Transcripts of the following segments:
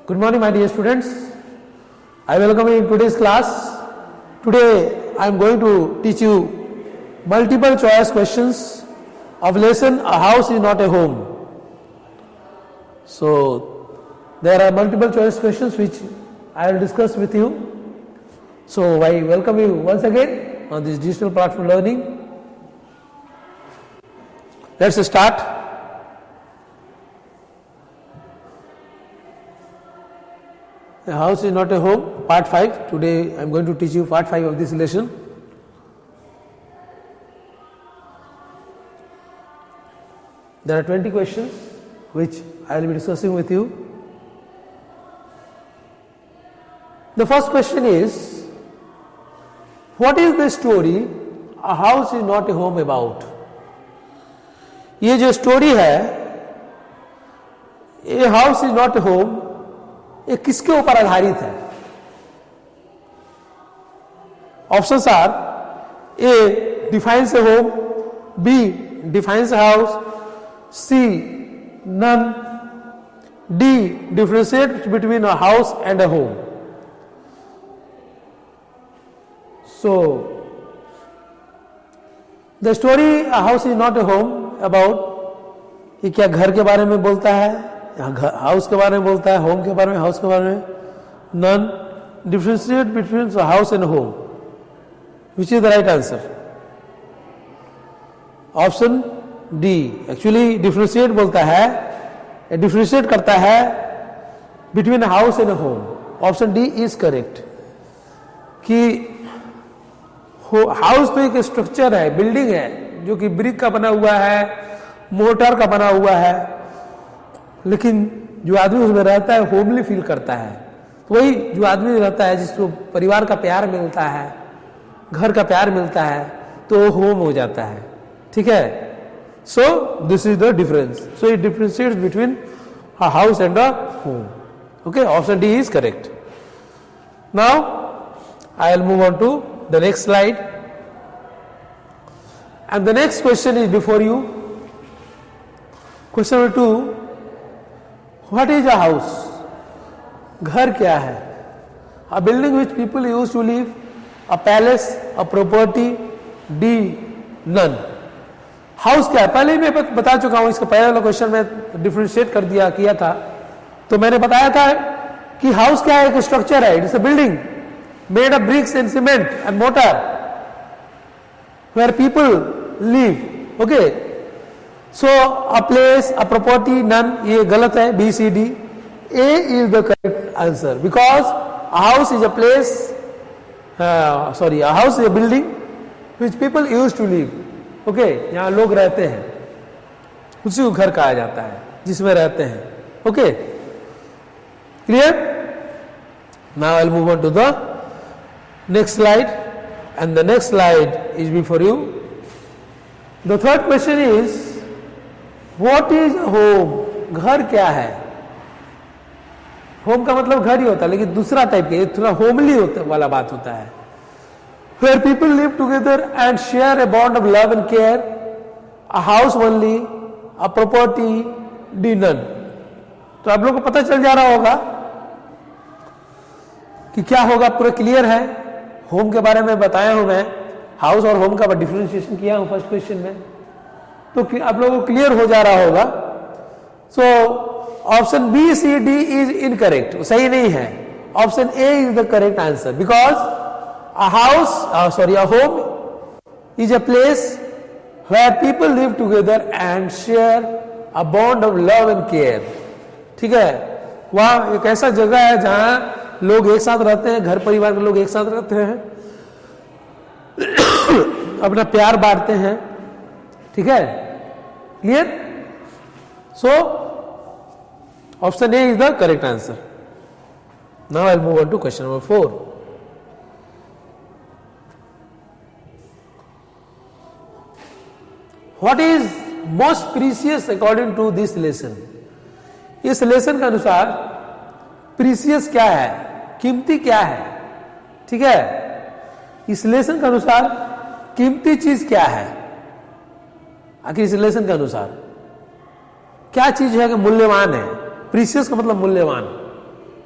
Good morning, my dear students. I welcome you in today's class. Today I am going to teach you multiple choice questions of lesson A House is Not a Home. So there are multiple choice questions which I will discuss with you. So I welcome you once again on this digital platform learning. Let's start. A house is not a home, part 5. Today I am going to teach you part 5 of this lesson. There are 20 questions which I will be discussing with you. The first question is, what is the story A House is Not a Home about? ये जो story है, A House is Not a Home, ये किसके ऊपर आधारित है? Options are A defines a home, B defines a house, C none, D differentiate between a house and a home. So the story a house is not a home about, ये क्या घर के बारे में बोलता है, हाउस के बारे में बोलता है, होम के बारे में, हाउस के बारे में? None. Differentiate between house and home. Which is the right answer? Option D. Actually differentiate बोलता है, डिफरेंशिएट करता है between house and home. Option D is correct. कि हाउस तो एक स्ट्रक्चर है, बिल्डिंग है, जो कि ब्रिक का बना हुआ है, मोटर का बना हुआ है, लेकिन जो आदमी उसमें रहता है होमली फील करता है. तो वही जो आदमी रहता है, जिसको परिवार का प्यार मिलता है, घर का प्यार मिलता है, तो वो होम हो जाता है. ठीक है? So this is the difference. So it differentiates between a house and a home. Okay, option D is correct. Now I will move on to the next slide. And the next question is before you. Question number 2, what is a house? घर क्या है? A building which people use to live, a palace, a property, D none. House क्या है? पहले ही मैं बता चुका हूं, इसका पहले वाला क्वेश्चन में डिफरेंशिएट कर दिया किया था. तो मैंने बताया था कि हाउस क्या है? एक स्ट्रक्चर है. It's a building made of bricks and cement and mortar where people live. Okay, so a place, a property, none, ये गलत है. B C D. A is the correct answer, because a house is a place, sorry, a house is a building which people use to live. Okay, यहां लोग रहते हैं, उसी को घर कहा जाता है, जिसमें रहते हैं. Okay, clear? Now I will move on to the next slide, and the next slide is before you. The third question is, what is home? घर क्या है? होम का मतलब घर ही होता है, लेकिन दूसरा टाइप के, थोड़ा होमली होता वाला बात होता है. Where people live together and share a bond of love and care, a house only, a property, D none. तो आप लोग को पता चल जा रहा होगा कि क्या होगा, पूरा क्लियर है. होम के बारे में बताया हूं मैं, हाउस और होम का डिफरेंशिएशन किया हूं फर्स्ट क्वेश्चन में, तो आप लोगों को क्लियर हो जा रहा होगा. So option B C D is incorrect, सही नहीं है. Option A is the correct answer, because a house, sorry, a home is a place where people live together and share a bond of love and care. ठीक है? वह एक ऐसा जगह है जहां लोग एक साथ रहते हैं, घर परिवार के लोग एक साथ रहते हैं, अपना प्यार बांटते हैं. ठीक है? Clear? So option A is the correct answer. Now I will move on to question number 4. What is most precious according to this lesson? इस लेसन के अनुसार प्रीसियस क्या है, कीमती क्या है? ठीक है? इस लेसन के अनुसार कीमती चीज क्या है? आखिर इस लेसन के अनुसार क्या चीज है कि मूल्यवान है? प्रीशियस का मतलब मूल्यवान.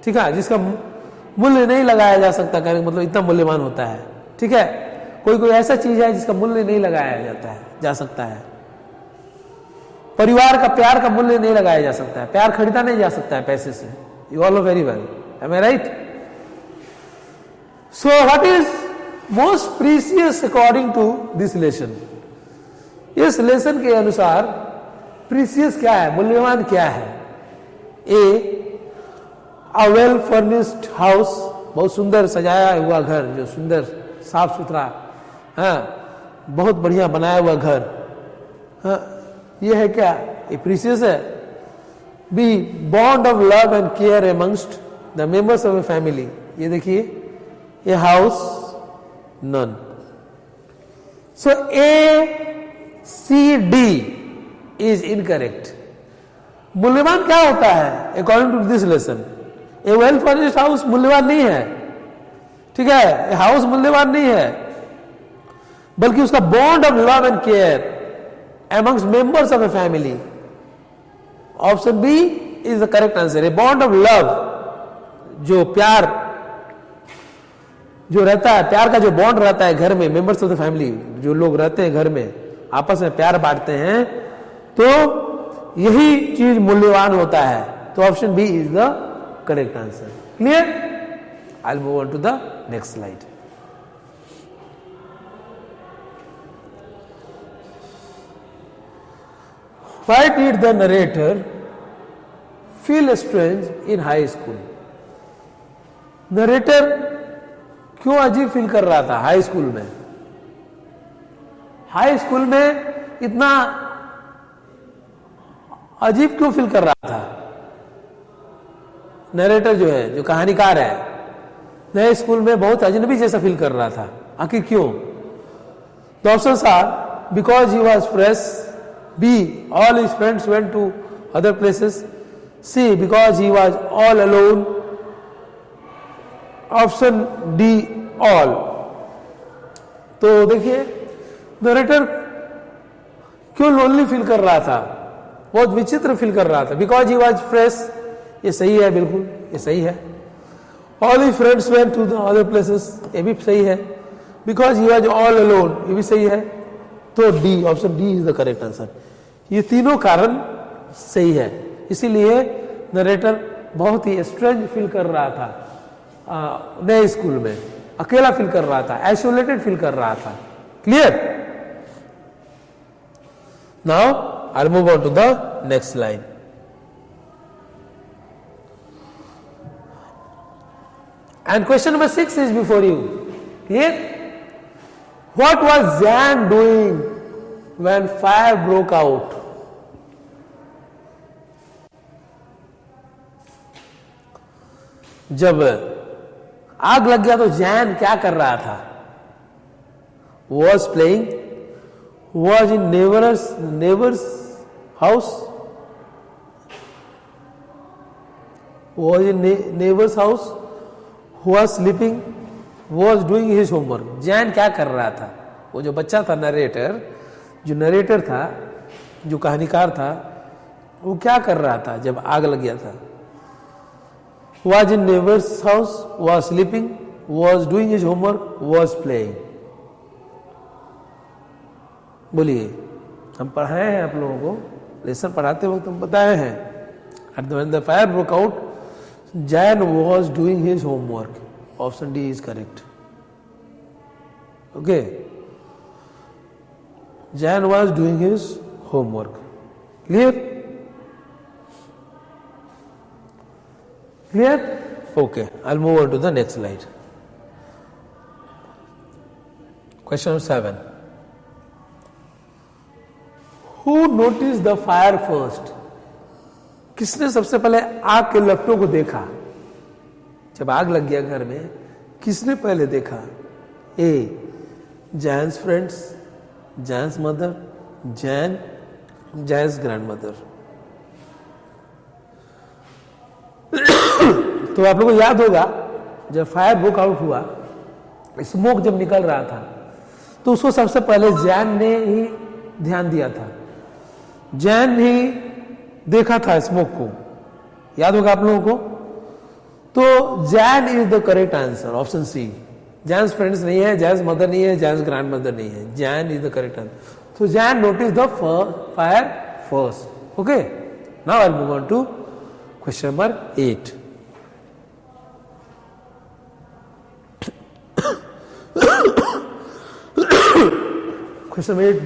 ठीक है, जिसका मूल्य नहीं लगाया जा सकता, मतलब इतना मूल्यवान होता है। ठीक है, कोई कोई ऐसा चीज है जिसका मूल्य नहीं लगाया जाता है, जा सकता है। परिवार का प्यार का मूल्य नहीं लगाया जा सकता है, प्यार खरीदा नहीं जा सकता है पैसे से। You all know very well, am I right? So what is most precious according to this lesson? इस लेसन के अनुसार प्रीसियस क्या है, मूल्यवान क्या है? ए वेल फर्निश्ड हाउस, बहुत सुंदर सजाया हुआ घर, जो सुंदर साफ सुथरा, हाँ, बहुत बढ़िया बनाया हुआ घर, हाँ, ये है क्या? ये प्रीसियस है। B bond of love and care amongst the members of a family, ये देखिए, ये house none. So A C D is incorrect. मूल्यवान क्या होता है according to this lesson? A well furnished house मूल्यवान नहीं है, ठीक है, हाउस मूल्यवान नहीं है, बल्कि उसका bond of love and care amongst members of a family. Option B is the correct answer. A bond of love, जो प्यार जो रहता है, प्यार का जो बॉन्ड रहता है घर में, मेंबर्स ऑफ द फैमिली, जो लोग रहते हैं घर में, आपस में प्यार बांटते हैं, तो यही चीज मूल्यवान होता है। तो option B is the correct answer. Clear? I will move on to the next slide. Why did the narrator feel strange in high school? Narrator क्यों अजीब फील कर रहा था हाई स्कूल में? हाई स्कूल में इतना अजीब क्यों फील कर रहा था? नरेटर जो है, जो कहानीकार है, नए स्कूल में बहुत अजनबी जैसा फील कर रहा था। आखिर क्यों? The options are because he was fresh, B, all his friends went to other places. C, because he was all alone. Option D, all. तो देखिए, नरेटर क्यों लोनली फील कर रहा था, बहुत विचित्र फील कर रहा था। बिकॉज ही वॉज फ्रेश, ये सही है, बिल्कुल ये सही है। All his friends went to the other places, ये भी सही है। Because he was all alone, ये भी सही है। तो D, option D is the correct answer. ये तीनों कारण सही है, इसीलिए नरेटर बहुत ही स्ट्रेंज फील कर रहा था नए स्कूल में, अकेला फील कर रहा था, आइसोलेटेड फील कर रहा था। Clear? Now I move on to the next line. And question number 6 is before you. Clear? What was Jane doing when fire broke out? जब आग लग गया तो जैन क्या कर रहा था? Was playing, was in neighbor's house, was in neighbor's house, was sleeping, was doing his homework. Jain क्या कर रहा था? वो जो बच्चा था, नरेटर, जो नरेटर था, जो कहानीकार था, वो क्या कर रहा था जब आग लग गया था? Was in neighbor's house, was sleeping, was doing his homework, was playing. बोलिए, हम पढ़ाए हैं आप लोगों को, लेसन पढ़ाते वक्त हम बताए हैं। When the fire broke out, Jan was doing his homework. Option D is correct. Okay. Jan was doing his homework. Clear? Clear? Okay. I'll move on to the next slide. Question 7. Who noticed the fire first? किसने सबसे पहले आग के लपटों को देखा? जब आग लग गया घर में, किसने पहले देखा? A. Jan's friends, Jan's mother, Jan's grandmother. तो आप लोगों को याद होगा, जब फायर ब्रेक आउट हुआ, स्मोक जब निकल रहा था, तो उसको सबसे पहले जैन ने ही ध्यान दिया था। जैन ही देखा था स्मोक को, याद होगा आप लोगों को। तो Jane is the correct answer, option C. Jane's friends नहीं है, जैन्स मदर नहीं है, जैन्स ग्रैंड मदर नहीं है, Jain is the correct answer. तो Jain notice the fire first. Okay, now I will move on to question number 8। Question number 8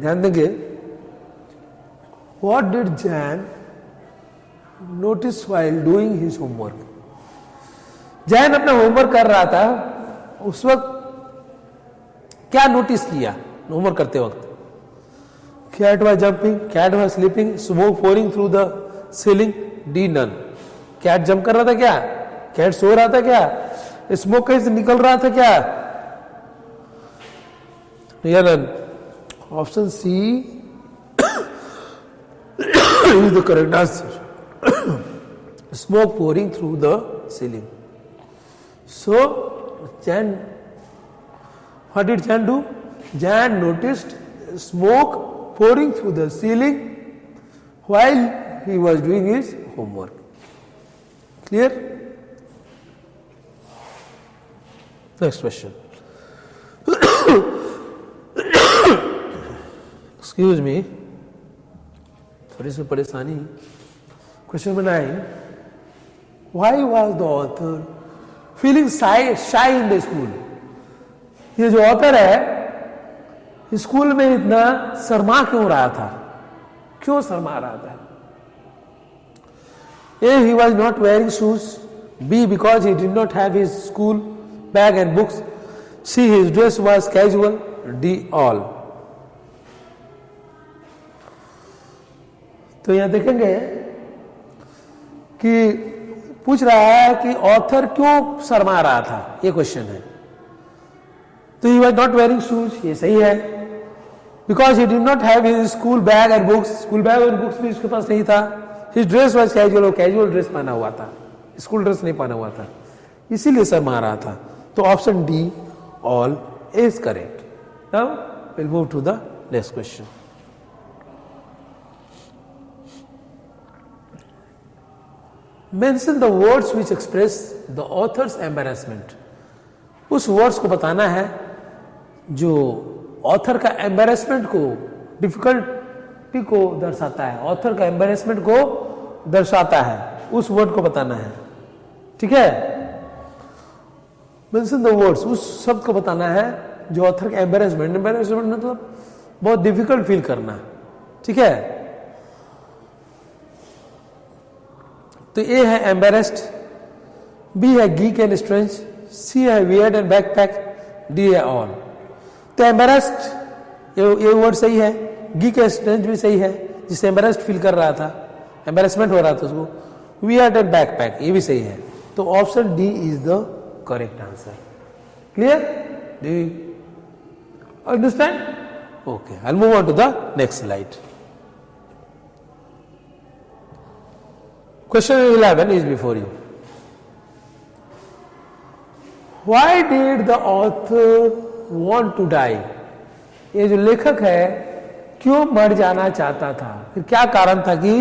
ध्यान देंगे। What did Jain notice while doing his homework? Jain अपना होमवर्क कर रहा था, उस वक्त क्या नोटिस किया होमवर्क करते वक्त? Cat was jumping, cat was sleeping, smoke pouring through the ceiling, D none. Cat jump कर रहा था क्या? कैट सो रहा था क्या? स्मोक कहीं से निकल रहा था क्या? या none? Option C is the correct answer. Smoke pouring through the ceiling. So, Jan, what did Jan do? Jan noticed smoke pouring through the ceiling while he was doing his homework. Clear? Next question. Excuse me. थोड़ी सी परेशानी। Question number 9. Why was the author feeling shy in the school? ये जो author है school में इतना शर्मा क्यों रहा था? क्यों शर्मा रहा था? A. He was not wearing shoes. B. Because he did not have his school bag and books. C. His dress was casual. D. All. तो यहां देखेंगे कि पूछ रहा है कि ऑथर क्यों शर्मा रहा था, ये क्वेश्चन है। तो ही वॉज नॉट वेयरिंग शूज, ये सही है। Because he did not have his school bag and books, school bag और बुक्स भी उसके पास नहीं था। His dress was casual, casual dress पहना हुआ था, स्कूल ड्रेस नहीं पहना हुआ था, इसीलिए शर्मा रहा था। तो option D all is correct. Now will move to the next question. Mention the words which express the author's embarrassment. उस वर्ड्स को बताना है जो ऑथर का एम्बेरसमेंट को, डिफिकल्टी को दर्शाता है, ऑथर का एम्बेरसमेंट को दर्शाता है, उस वर्ड को बताना है। ठीक है? मेंशन द वर्ड्स, उस शब्द को बताना है जो ऑथर का एम्बेरसमेंट, एम्बेरसमेंट मतलब बहुत डिफिकल्ट फील करना। ठीक है? तो ए है एम्बेरेस्ड, बी है गीक एंड स्ट्रेंज, सी है वियर्ड एंड बैकपैक, डी है ऑल। तो एम्बेरेस्ड ये वर्ड सही है, गीक एंड स्ट्रेंज भी सही है, जिससे एम्बेरेस्ड फील कर रहा था, एम्बेरसमेंट हो रहा था उसको। वियर्ड एंड बैकपैक ये भी सही है। तो option D is the correct answer. Clear? Do you understand? Okay, I will move on to the next slide. Question 11 is before you. Why did the author want to die? ये जो लेखक है क्यों मर जाना चाहता था? फिर क्या कारण था कि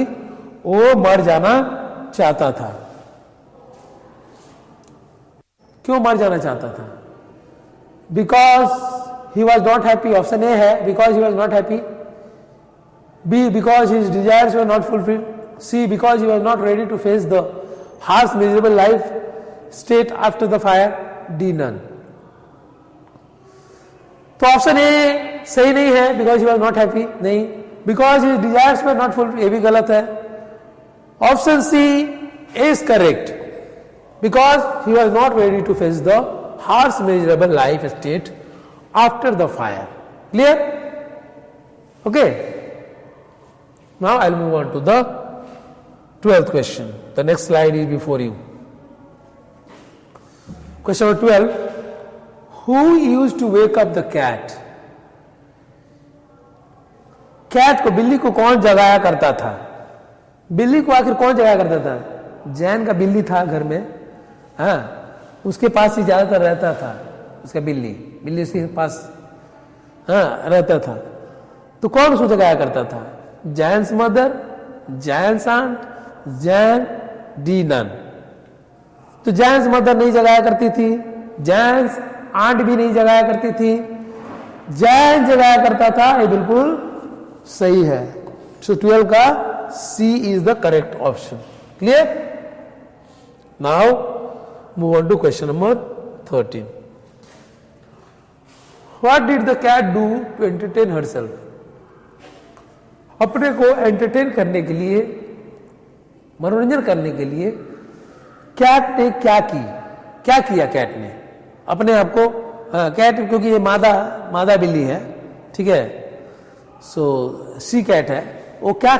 वो मर जाना चाहता था? क्यों मर जाना चाहता था? Because he was not happy. Option A है because he was not happy. B. Because his desires were not fulfilled. C. Because he was not ready to face the harsh, miserable life state after the fire. D. None. तो option A सही नहीं है, because he was not happy, नहीं, because his desires were not fulfilled, ये भी गलत है। Option C is correct, because he was not ready to face the harsh miserable life state after the fire. Clear? Okay, now I will move on to the 12th question. The next slide is before you. Question number 12. Who used to wake up the cat? Cat को, बिल्ली को कौन जगाया करता था? बिल्ली को आखिर कौन जगाया करता था? जैन का बिल्ली था घर में, हाँ, उसके पास ही ज्यादातर रहता था उसका बिल्ली उसके पास हाँ रहता था। तो कौन उसको जगाया करता था? Jane's mother, Jane's aunt, Jane, D none. तो जैन्स मदर नहीं जगाया करती थी, जैन्स आंट भी नहीं जगाया करती थी, जैन जगाया करता था। ये बिल्कुल सही है। सो 12 का C is the correct option. Clear? Now move on to question number 13. What did the cat do to entertain herself? अपने को एंटरटेन करने के लिए, मनोरंजन करने के लिए कैट ने क्या किया कैट ने अपने आप को? कैट क्योंकि ये मादा बिल्ली है, ठीक है, सो सी कैट है, वो क्या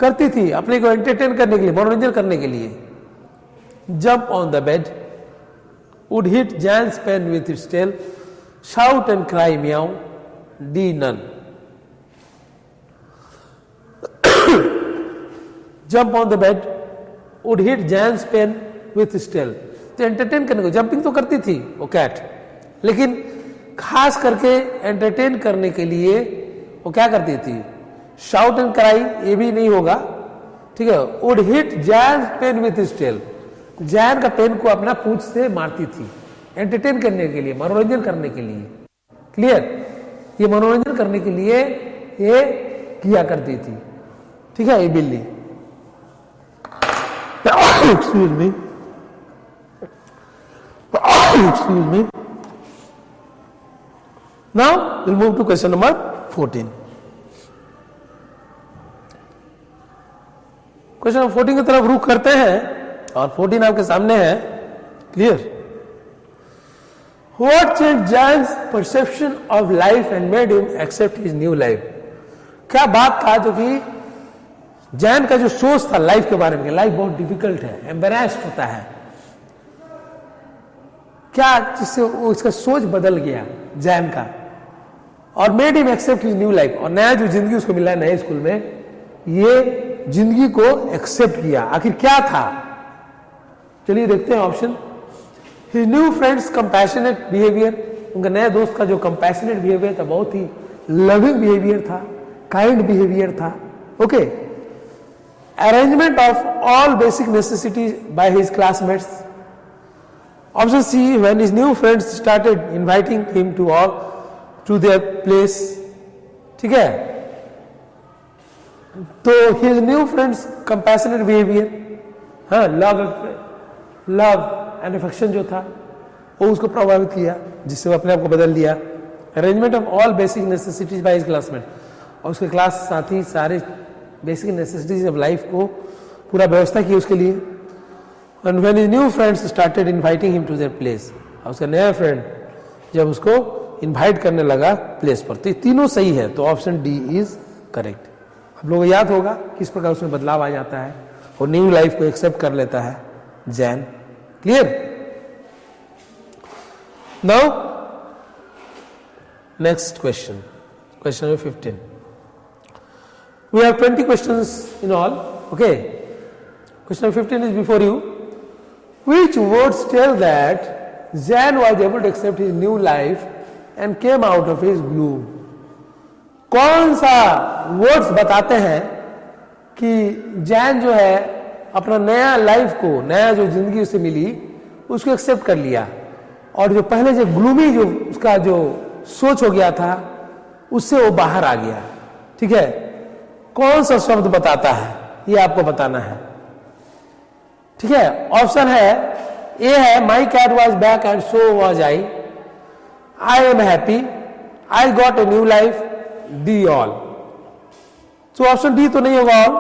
करती थी अपने को एंटरटेन करने के लिए, मनोरंजन करने के लिए? Jump on the bed, would hit Jan's pen with its tail, shout and cry meow, D none. Jump on the bed, would hit Jan's pen with its tail. तो एंटरटेन करने को जंपिंग तो करती थी वो कैट, लेकिन खास करके एंटरटेन करने के लिए वो क्या करती थी? शाउट एंड क्राई, ये भी नहीं होगा, ठीक है। Would hit Jane pen with his tail, Jane का पेन को अपना पूंछ से मारती थी, एंटरटेन करने के लिए, मनोरंजन करने के लिए। क्लियर? ये मनोरंजन करने के लिए ये किया करती थी, ठीक है, ये बिल्ली। Excuse me, excuse me. Now we'll move to question number 14. Question number 14 की तरफ रुख करते हैं और 14 आपके सामने है। Clear? What changed Jan's perception of life and made him accept his new life? क्या बात था जो कि जैन का जो सोच था लाइफ के बारे में, लाइफ बहुत डिफिकल्ट है, एम्बेरेस्ड होता है, क्या जिससे उसका सोच बदल गया जैन का, और made him accept his new life, और नया जो जिंदगी उसको मिला है नए स्कूल में, ये जिंदगी को एक्सेप्ट किया। आखिर क्या था? चलिए देखते हैं option. His new friends compassionate behaviour, उनका नया दोस्त का जो कंपैशनेट बिहेवियर था, बहुत ही लविंग बिहेवियर था, काइंड बिहेवियर था। Okay. Arrangement of all basic necessities by his classmates. Option C, when his new friends started inviting him to their place, ठीक है, तो his new friends compassionate behavior, हाँ, love and affection जो था वो उसको प्रभावित किया, जिससे वो अपने आप को बदल दिया। Arrangement of all basic necessities by his classmate, और उसके क्लास साथी सारे बेसिक नेसेसिटीज ऑफ लाइफ को पूरा व्यवस्था की उसके लिए। And when his new friends started inviting him to their place, उसका नया फ्रेंड जब उसको इनवाइट करने लगा प्लेस पर, तो ये तीनों सही है, तो ऑप्शन डी इज करेक्ट। आप लोगों को याद होगा किस प्रकार उसमें बदलाव आ जाता है और न्यू लाइफ को एक्सेप्ट कर लेता है Jain. Clear? Now next question, question number 15. We have 20 questions in all. Okay. Question number 15 is before you. Which words tell that Jan was able to accept his new life and came out of his gloom? कौन सा words बताते हैं कि जैन जो है अपना नया life को, नया जो जिंदगी उसे मिली उसको एक्सेप्ट कर लिया, और जो पहले जो ग्लूमी जो उसका जो सोच हो गया था उससे वो बाहर आ गया। ठीक है, कौन सा शब्द बताता है ये आपको बताना है। ठीक है, ऑप्शन है ए है my cat was back and so was I am happy, I got a new life, D all. तो ऑप्शन डी तो नहीं होगा, ऑल,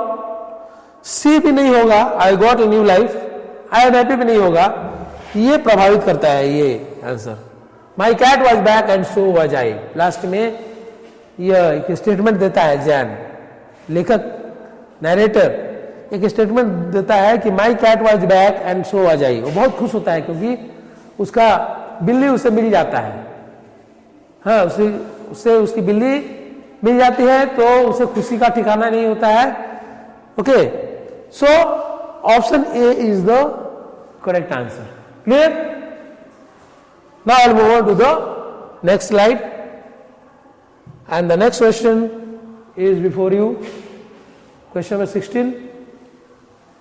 सी भी नहीं होगा, I got a new life, I am happy भी नहीं होगा। ये प्रभावित करता है ये आंसर। My cat was back and so was I, last में यह एक स्टेटमेंट देता है जैन, लेखक नरेटर एक स्टेटमेंट देता है कि my cat was back and so was I. वो बहुत खुश होता है क्योंकि उसका बिल्ली उसे मिल जाता है। हाँ, उससे उसकी बिल्ली मिल जाती है तो उसे खुशी का ठिकाना नहीं होता है। Okay, so option A is the correct answer. Clear? Now I will move on to the next slide and the next question is before you. Question number 16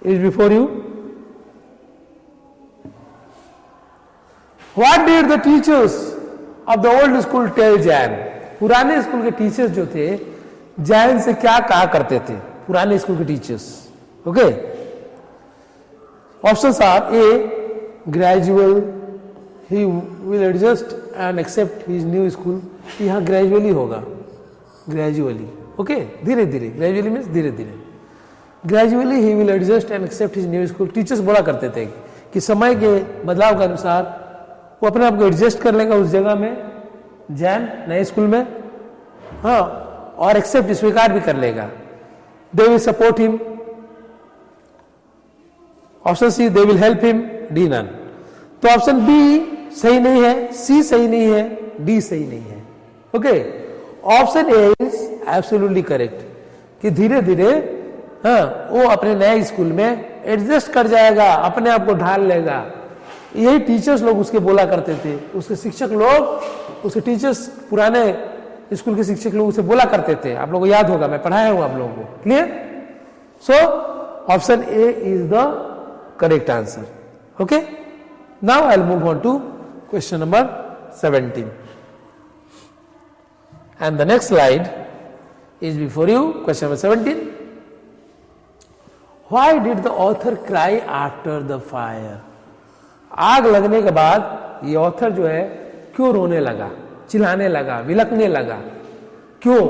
is before you. What did the teachers of the old school tell Jane? पुराने school के teachers जो थे जैन से क्या कहा करते थे? पुराने स्कूल के teachers. Okay, options are A gradual, he will adjust and accept his new school. यहां ग्रेजुअली होगा, ग्रेजुअली. ओके, धीरे धीरे. ग्रेजुअली मीन्स धीरे धीरे. Gradually he will adjust and accept his new school. Teachers बोला करते थे कि समय के बदलाव के अनुसार वो अपने आप को एडजस्ट कर लेगा उस जगह में, जैन नए स्कूल में, हाँ, और एक्सेप्ट स्वीकार भी कर लेगा. They will support him. Option C they will help him. D none. तो ऑप्शन बी सही नहीं है, सी सही नहीं है, डी सही नहीं है. Okay, option A is absolutely correct कि धीरे धीरे हाँ वो अपने नए स्कूल में एडजस्ट कर जाएगा, अपने आप को ढाल लेगा. यही टीचर्स लोग उसके बोला करते थे, उसके शिक्षक लोग, उसके टीचर्स, पुराने स्कूल के शिक्षक लोग उसे बोला करते थे. आप लोगों को याद होगा, मैं पढ़ाया हूं आप लोगों को. Clear? So option A is the correct answer. Okay, now I will move on to question number 17. And the next slide is before you, question number 17. Why did the author cry after the fire? आग लगने के बाद ये author जो है क्यों रोने लगा, चिल्लाने लगा, विलकने लगा? क्यों?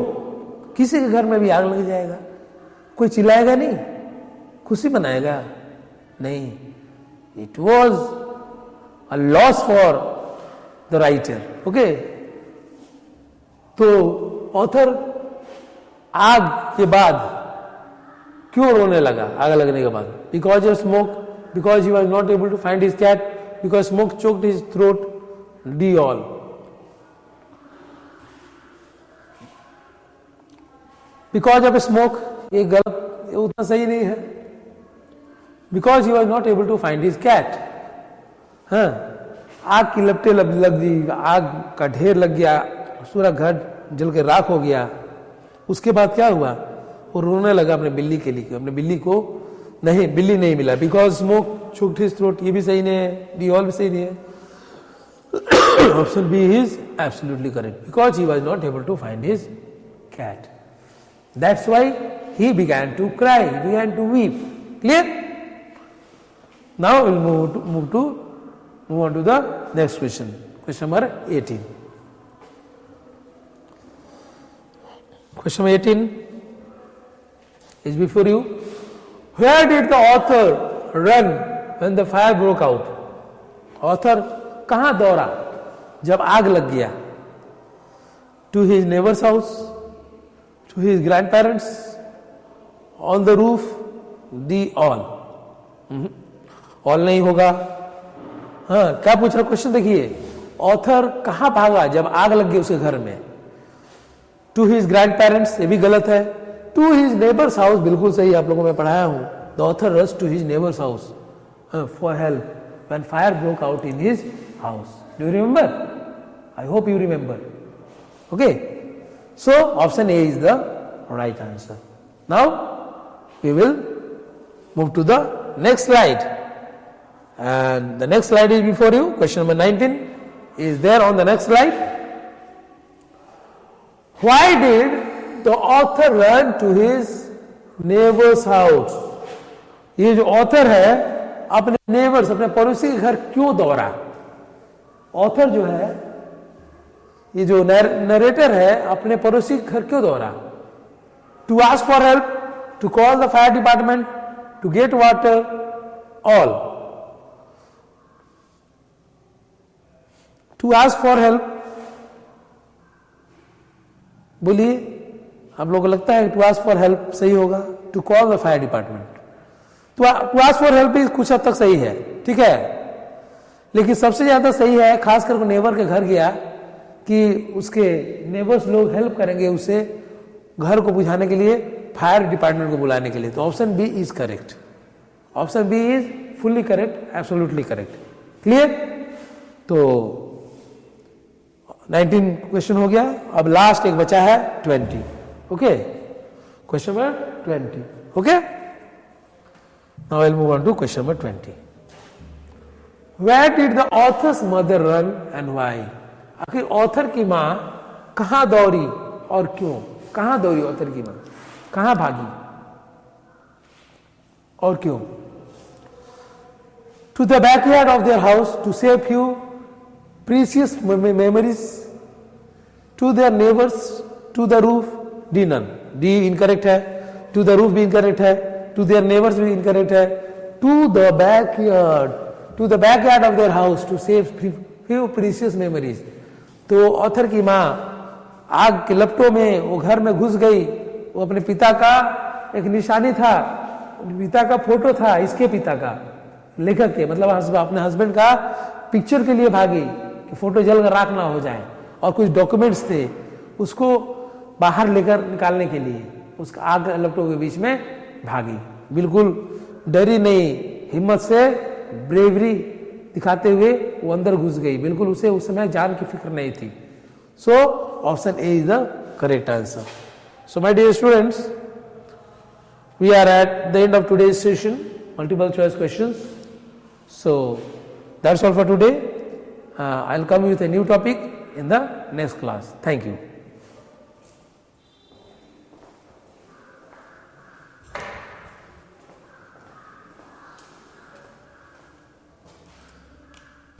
किसी के घर में भी आग लग जाएगा, कोई चिल्लाएगा नहीं, खुशी मनाएगा नहीं. It was a loss for the writer. Okay? तो ऑथर आग के बाद क्यों रोने लगा? आग लगने के बाद because of smoke, because he was not able to find his cat, because smoke choked his throat. D all. Because of smoke ये गलत, ये उतना सही नहीं है. Because he was not able to find his cat. हाँ, आग की लपटें लग गई, आग का ढेर लग गया, पूरा घर जल के राख हो गया. उसके बाद क्या हुआ? वो रोने लगा अपने बिल्ली के लिए, अपने बिल्ली को नहीं, बिल्ली नहीं मिला. Because smoke choked his throat, ये भी सही नहीं है. डी ऑल भी सही नहीं है. Option B is absolutely correct. Because he was not able to find his cat, that's why he began to cry, began to weep. Clear? Now will move on to the next question, question number 18. Question number 18 is before you. Where did the author run when the fire broke out? Author कहाँ दौड़ा जब आग लग गया? To his neighbor's house, to his grandparents, on the roof, the all. All नहीं होगा. हाँ, क्या पूछ रहा क्वेश्चन? देखिए, ऑथर कहाँ भागा जब आग लग गई उसके घर में? टू हिज ग्रैंड पेरेंट्स, ये भी गलत है. टू हिज नेबर्स हाउस बिल्कुल सही, आप लोगों को मैं पढ़ाया हूं. The author rush to his neighbours house for help when fire broke out in his house. Do you remember? I hope you remember. Okay, so option A is the right answer. Now we will move to the next slide, and the next slide is before you. Question number 19 is there on the next slide. Why did the author run to his neighbor's house? ये जो author है अपने neighbours, अपने पड़ोसी के घर क्यों दौड़ा? ऑथर जो है, ये जो नरेटर है, अपने पड़ोसी के घर क्यों दौड़ा? To ask for help, to call the fire department, to get water, all. To ask for help, बोलिए, आप लोगों को लगता है टू आस्क फॉर हेल्प सही होगा? To call the fire department, to ask for help भी कुछ हद तक सही है, ठीक है, लेकिन सबसे ज्यादा सही है खासकर वो नेबर के घर गया कि उसके नेबर्स लोग हेल्प करेंगे उसे घर को बुझाने के लिए, फायर डिपार्टमेंट को बुलाने के लिए. तो option B is correct. Option B is fully correct, absolutely correct. Clear? तो 19 क्वेश्चन हो गया. अब लास्ट एक बचा है 20. Okay, question number 20. Okay, now I will move on to question number 20. Where did the author's mother run and why? आखिर author की माँ कहाँ दौड़ी और क्यों? कहाँ दौड़ी ऑथर की माँ? कहाँ भागी और क्यों? To the backyard of their house to save few precious memories. To their neighbors, to the roof, D none. D incorrect है. To the roof भी incorrect है. To their neighbors भी incorrect है. To the backyard of their house to save few precious memories. तो author की माँ आग के लपटों में वो घर में घुस गई. वो अपने पिता का एक निशानी था, पिता का फोटो था, इसके पिता का, लेखक के, मतलब अपने हस्बैंड का पिक्चर के लिए भागी कि फोटो जलकर राख ना हो जाए, और कुछ डॉक्यूमेंट्स थे उसको बाहर लेकर निकालने के लिए उसका आग लपटों के बीच में भागी. बिल्कुल डरी नहीं, हिम्मत से ब्रेवरी दिखाते हुए वो अंदर घुस गई. बिल्कुल उसे उस समय जान की फिक्र नहीं थी. So option A is the correct answer. So my dear students, we are at the end of today's session, multiple choice questions. So that's all for today. I'll come with a new topic in the next class. Thank you.